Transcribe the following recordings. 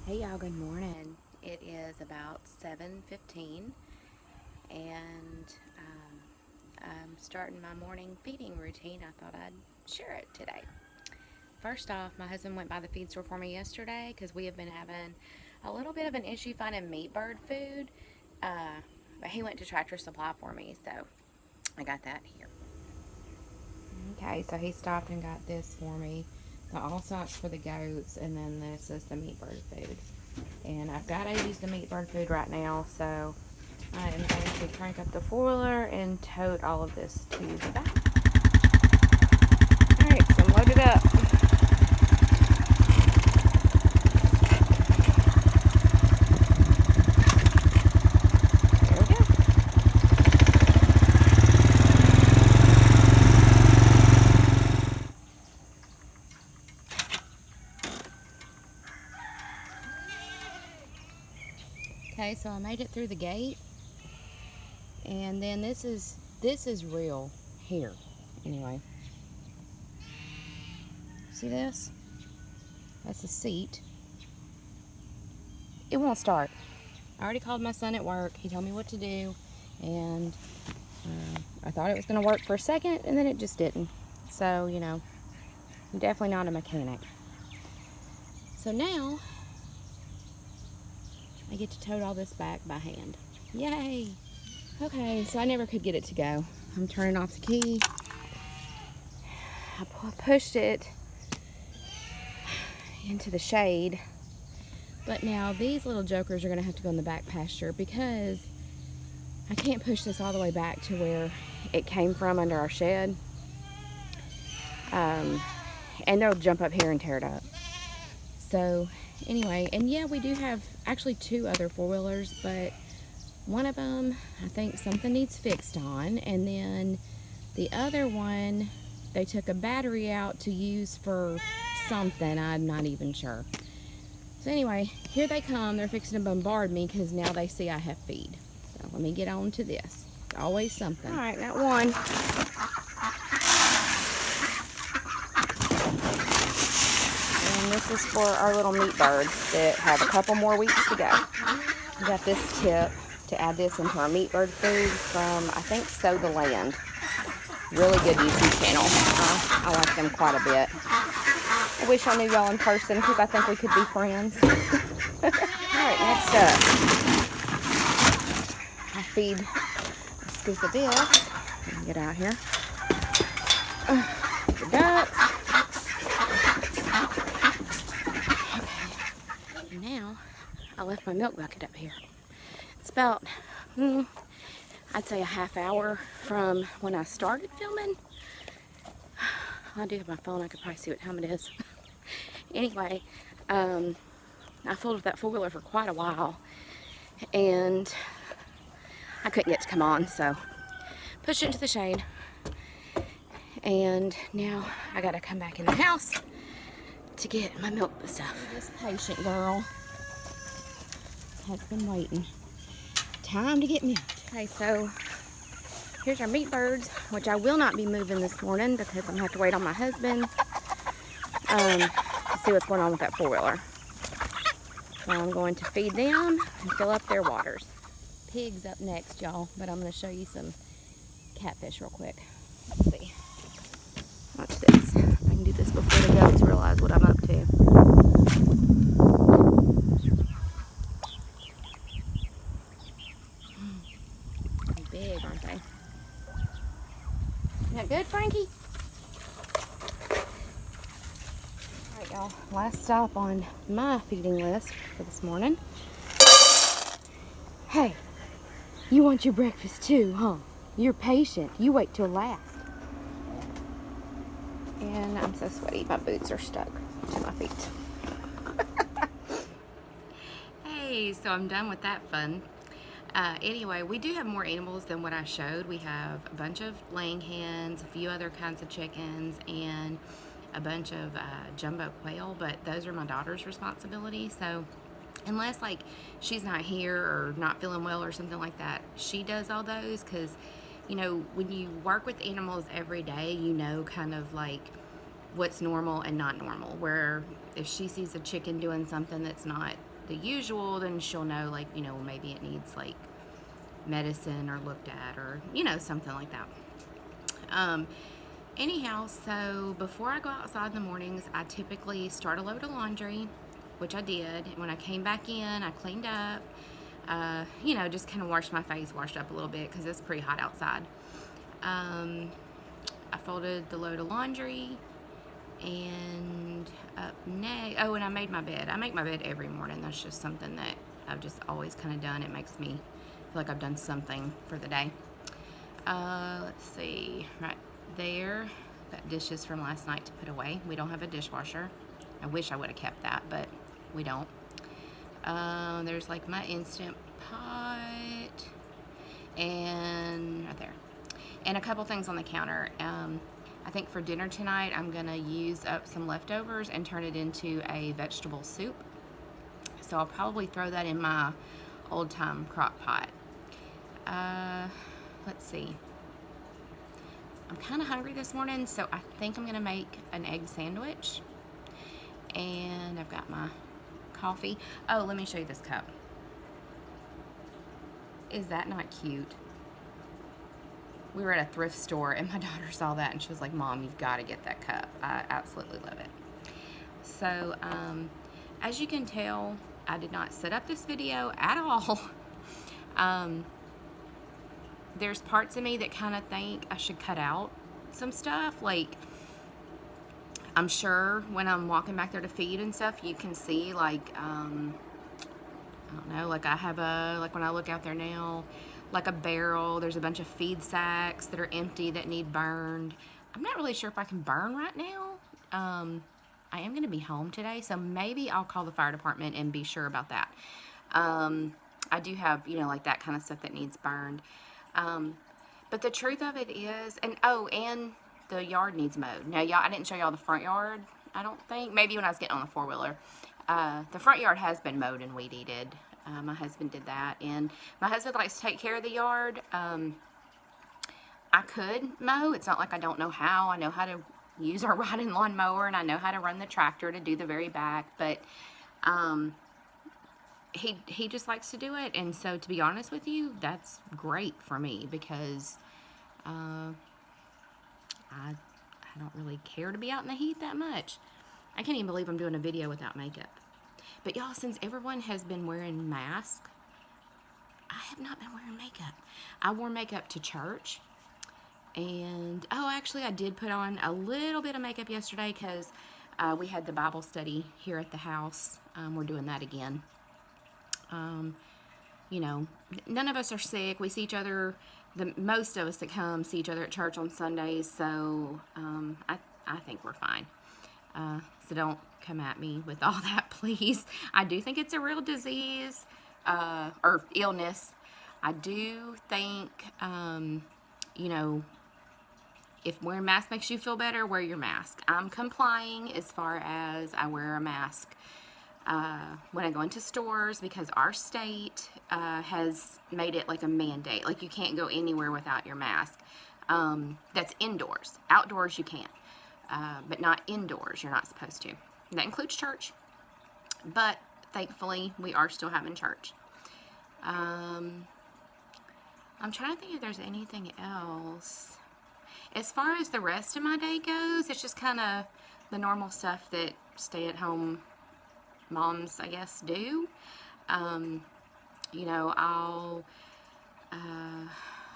Hey y'all, good morning. It is about 7:15 and I'm starting my morning feeding routine. I thought I'd share it today. First off, my husband went by the feed store for me yesterday because we have been having a little bit of an issue finding meat bird food. But he went to Tractor Supply for me, so I got that here. Okay, so he stopped and got this for me. The allsocks for the goats, and then this is the meat bird food. And I've got to use the meat bird food right now, so I am going to crank up the foiler and tote all of this to the back. Alright, so I'm loaded up. There we go. Okay, so I made it through the gate, and then this is real here. Anyway, see this? That's the seat. It won't start. I already called my son at work. He told me what to do, and I thought it was going to work for a second, and then it just didn't. So, you know, I'm definitely not a mechanic. So now I get to tote all this back by hand. Yay! Okay, so I never could get it to go. I'm turning off the key. I pushed it into the shade. But now these little jokers are going to have to go in the back pasture because I can't push this all the way back to where it came from under our shed. And they'll jump up here and tear it up. So anyway, and yeah, we do have actually 2 other 4-wheelers, but one of them, I think something needs fixed on, and then the other one, they took a battery out to use for something, I'm not even sure. So anyway, here they come. They're fixing to bombard me because now they see I have feed. So let me get on to this. It's always something. All right, got one. And this is for our little meat birds that have a couple more weeks to go. We got this tip to add this into our meat bird food from, I think, Sow the Land. Really good YouTube channel. I like them quite a bit. I wish I knew y'all in person because I think we could be friends. Alright, next up, I feed a scoop of this. Get out here. The ducks. Okay. Now, I left my milk bucket up here. It's about, I'd say a half hour from when I started filming. I do have my phone. I could probably see what time it is. Anyway, I fooled with that 4-wheeler for quite a while, and I couldn't get it to come on, so pushed it into the shade. And now I gotta come back in the house to get my milk stuff. This patient girl has been waiting. Time to get milk. Okay, so here's our meat birds, which I will not be moving this morning because I'm gonna have to wait on my husband to see what's going on with that 4-wheeler. So I'm going to feed them and fill up their waters. Pigs up next, y'all, but I'm gonna show you some catfish real quick. Let's see. Watch this. I can do this before the goats realize what I'm up to. Big, aren't they? Isn't that good, Frankie? Alright, y'all. Last stop on my feeding list for this morning. Hey, you want your breakfast too, huh? You're patient. You wait till last. And I'm so sweaty. My boots are stuck to my feet. Hey, so I'm done with that fun. Anyway, we do have more animals than what I showed. We have a bunch of laying hens, a few other kinds of chickens, and a bunch of jumbo quail, but those are my daughter's responsibility. So unless like she's not here or not feeling well or something like that, she does all those because, you know, when you work with animals every day, you know kind of like what's normal and not normal, where if she sees a chicken doing something that's not the usual, then she'll know, like, you know, maybe it needs like medicine or looked at, or, you know, something like that. Anyhow, so before I go outside in the mornings, I typically start a load of laundry, which I did. When I came back in, I cleaned up, you know, just kind of washed my face, washed up a little bit because it's pretty hot outside. I folded the load of laundry, and up next, oh, and I made my bed. I make my bed every morning. That's just something that I've just always kind of done. It makes me feel like I've done something for the day. Let's see, right there, got dishes from last night to put away. We don't have a dishwasher. I wish I would have kept that, but we don't. There's like my Instant Pot, and right there, and a couple things on the counter. I think for dinner tonight, I'm gonna use up some leftovers and turn it into a vegetable soup. So I'll probably throw that in my old time crock pot. Let's see. I'm kind of hungry this morning, so I think I'm gonna make an egg sandwich. And I've got my coffee. Oh, let me show you this cup. Is that not cute? We were at a thrift store and my daughter saw that and she was like, Mom, you've got to get that cup. I absolutely love it. So, as you can tell, I did not set up this video at all. There's parts of me that kind of think I should cut out some stuff. Like, I'm sure when I'm walking back there to feed and stuff, you can see, like, I don't know, like I have like when I look out there now, like a barrel, there's a bunch of feed sacks that are empty that need burned. I'm not really sure if I can burn right now. I am going to be home today, so maybe I'll call the fire department and be sure about that. I do have, you know, like that kind of stuff that needs burned. But the truth of it is, and the yard needs mowed. Now, y'all, I didn't show y'all the front yard, I don't think. Maybe when I was getting on the four-wheeler. The front yard has been mowed and weed-eated. My husband did that, and my husband likes to take care of the yard. I could mow. It's not like I don't know how. I know how to use our riding lawn mower, and I know how to run the tractor to do the very back, but he just likes to do it. And so, to be honest with you, that's great for me because I don't really care to be out in the heat that much. I can't even believe I'm doing a video without makeup. But y'all, since everyone has been wearing masks, I have not been wearing makeup. I wore makeup to church. And, oh, actually, I did put on a little bit of makeup yesterday because we had the Bible study here at the house. We're doing that again. You know, none of us are sick. We see each other, most of us that come see each other at church on Sundays. So I think we're fine. So don't come at me with all that, please. I do think it's a real disease or illness. I do think, you know, if wearing a mask makes you feel better, wear your mask. I'm complying as far as I wear a mask when I go into stores because our state has made it like a mandate. Like you can't go anywhere without your mask. That's indoors. Outdoors you can. But not indoors. You're not supposed to. That includes church. But thankfully, we are still having church. I'm trying to think if there's anything else. As far as the rest of my day goes, it's just kind of the normal stuff that stay-at-home moms, I guess, do. You know, I'll...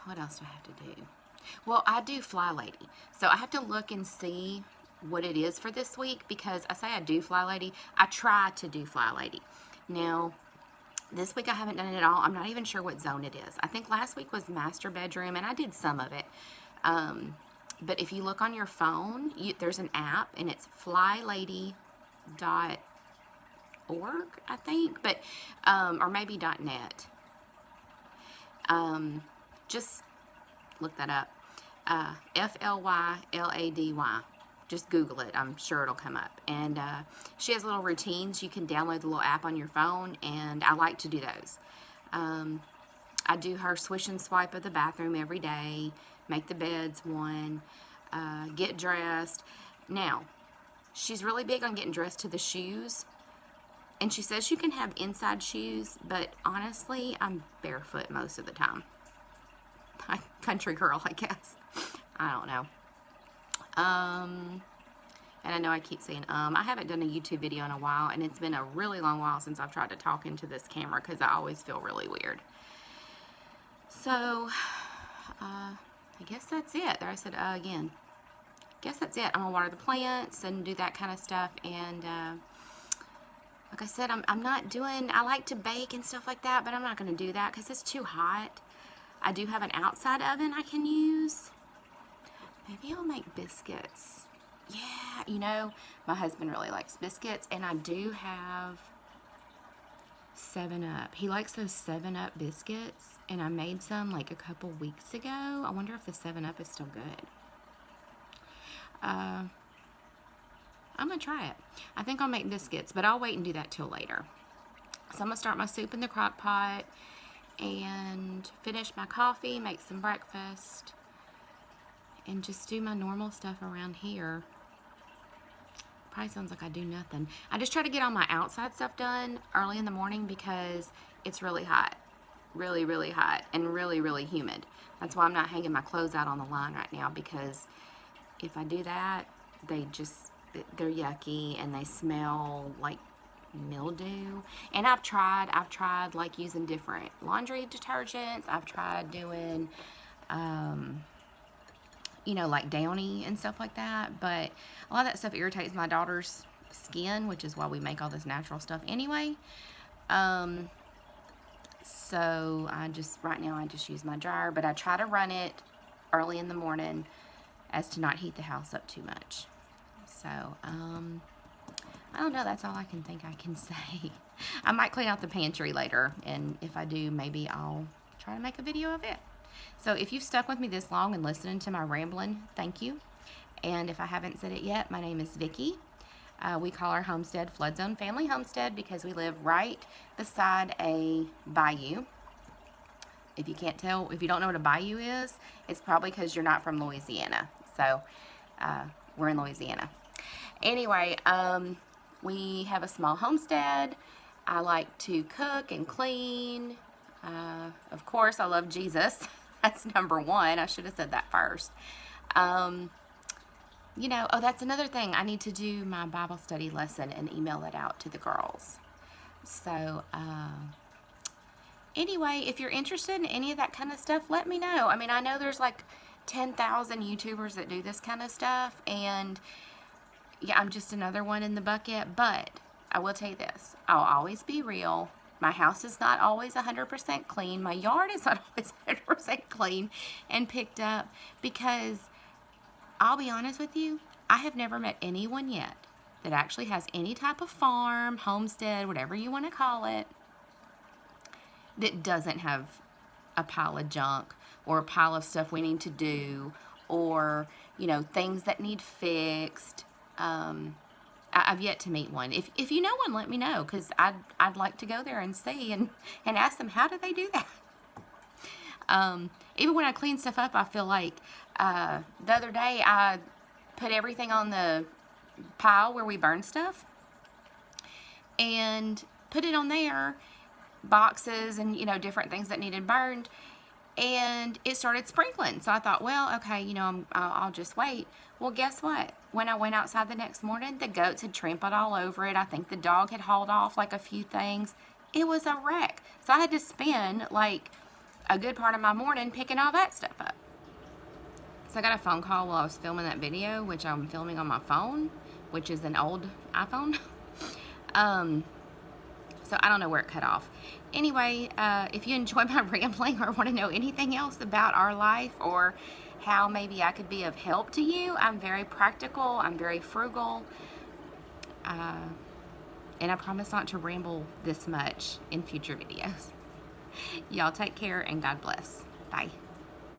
what else do I have to do? Well, I do Fly Lady. So I have to look and see what it is for this week because I say I do Fly Lady. I try to do Fly Lady. Now, this week I haven't done it at all. I'm not even sure what zone it is. I think last week was master bedroom, and I did some of it. But if you look on your phone, there's an app, and it's flylady.org, I think, but or maybe .net. Just look that up. FLYLADY. Just Google it. I'm sure it'll come up. And she has little routines. You can download the little app on your phone, and I like to do those. I do her swish and swipe of the bathroom every day, make the beds one, get dressed. Now, she's really big on getting dressed to the shoes. And she says you can have inside shoes, but honestly, I'm barefoot most of the time. Country girl, I guess. I don't know. And I know I keep saying, I haven't done a YouTube video in a while, and it's been a really long while since I've tried to talk into this camera because I always feel really weird. So, I guess that's it. There I said, again. Guess that's it. I'm gonna water the plants and do that kind of stuff. And, like I said, I'm not doing, I like to bake and stuff like that, but I'm not gonna do that because it's too hot. I do have an outside oven I can use. Maybe I'll make biscuits. Yeah, you know, my husband really likes biscuits, and I do have 7-Up. He likes those 7-Up biscuits, and I made some like a couple weeks ago. I wonder if the 7-Up is still good. I'm gonna try it. I think I'll make biscuits, but I'll wait and do that till later. So I'm gonna start my soup in the crock pot and finish my coffee, make some breakfast, and just do my normal stuff around here. Probably sounds like I do nothing. I just try to get all my outside stuff done early in the morning because it's really hot. Really, really hot and really, really humid. That's why I'm not hanging my clothes out on the line right now, because if I do that, they're yucky and they smell like mildew. And I've tried like using different laundry detergents. I've tried doing, you know, like Downy and stuff like that, but a lot of that stuff irritates my daughter's skin, which is why we make all this natural stuff anyway. So right now I just use my dryer, but I try to run it early in the morning as to not heat the house up too much. So, I don't know, that's all I can think I can say. I might clean out the pantry later, and if I do, maybe I'll try to make a video of it. So if you've stuck with me this long and listening to my rambling, thank you. And if I haven't said it yet, my name is Vicki. We call our homestead Flood Zone Family Homestead because we live right beside a bayou. If you can't tell, if you don't know what a bayou is, it's probably because you're not from Louisiana. So we're in Louisiana. Anyway, we have a small homestead. I like to cook and clean. Of course, I love Jesus. That's number one. I should have said that first. You know, oh, that's another thing. I need to do my Bible study lesson and email it out to the girls. So, anyway, if you're interested in any of that kind of stuff, let me know. I mean, I know there's like 10,000 YouTubers that do this kind of stuff, and yeah, I'm just another one in the bucket, but I will tell you this. I'll always be real. My house is not always 100% clean. My yard is not always 100% clean and picked up, because I'll be honest with you, I have never met anyone yet that actually has any type of farm, homestead, whatever you want to call it, that doesn't have a pile of junk or a pile of stuff we need to do, or, you know, things that need fixed. I've yet to meet one. If you know one, let me know, because I'd like to go there and see and ask them, how do they do that? Even when I clean stuff up, I feel like the other day I put everything on the pile where we burn stuff and put it on there, boxes and, you know, different things that needed burned, and it started sprinkling. So I thought, well, okay, you know, I'll just wait. Well, guess what? When I went outside the next morning, the goats had trampled all over it. I think the dog had hauled off like a few things. It was a wreck. So I had to spend like a good part of my morning picking all that stuff up. So I got a phone call while I was filming that video, which I'm filming on my phone, which is an old iPhone. So I don't know where it cut off. Anyway, if you enjoy my rambling or want to know anything else about our life, or how maybe I could be of help to you, I'm very practical, I'm very frugal, and I promise not to ramble this much in future videos. Y'all take care and God bless. Bye.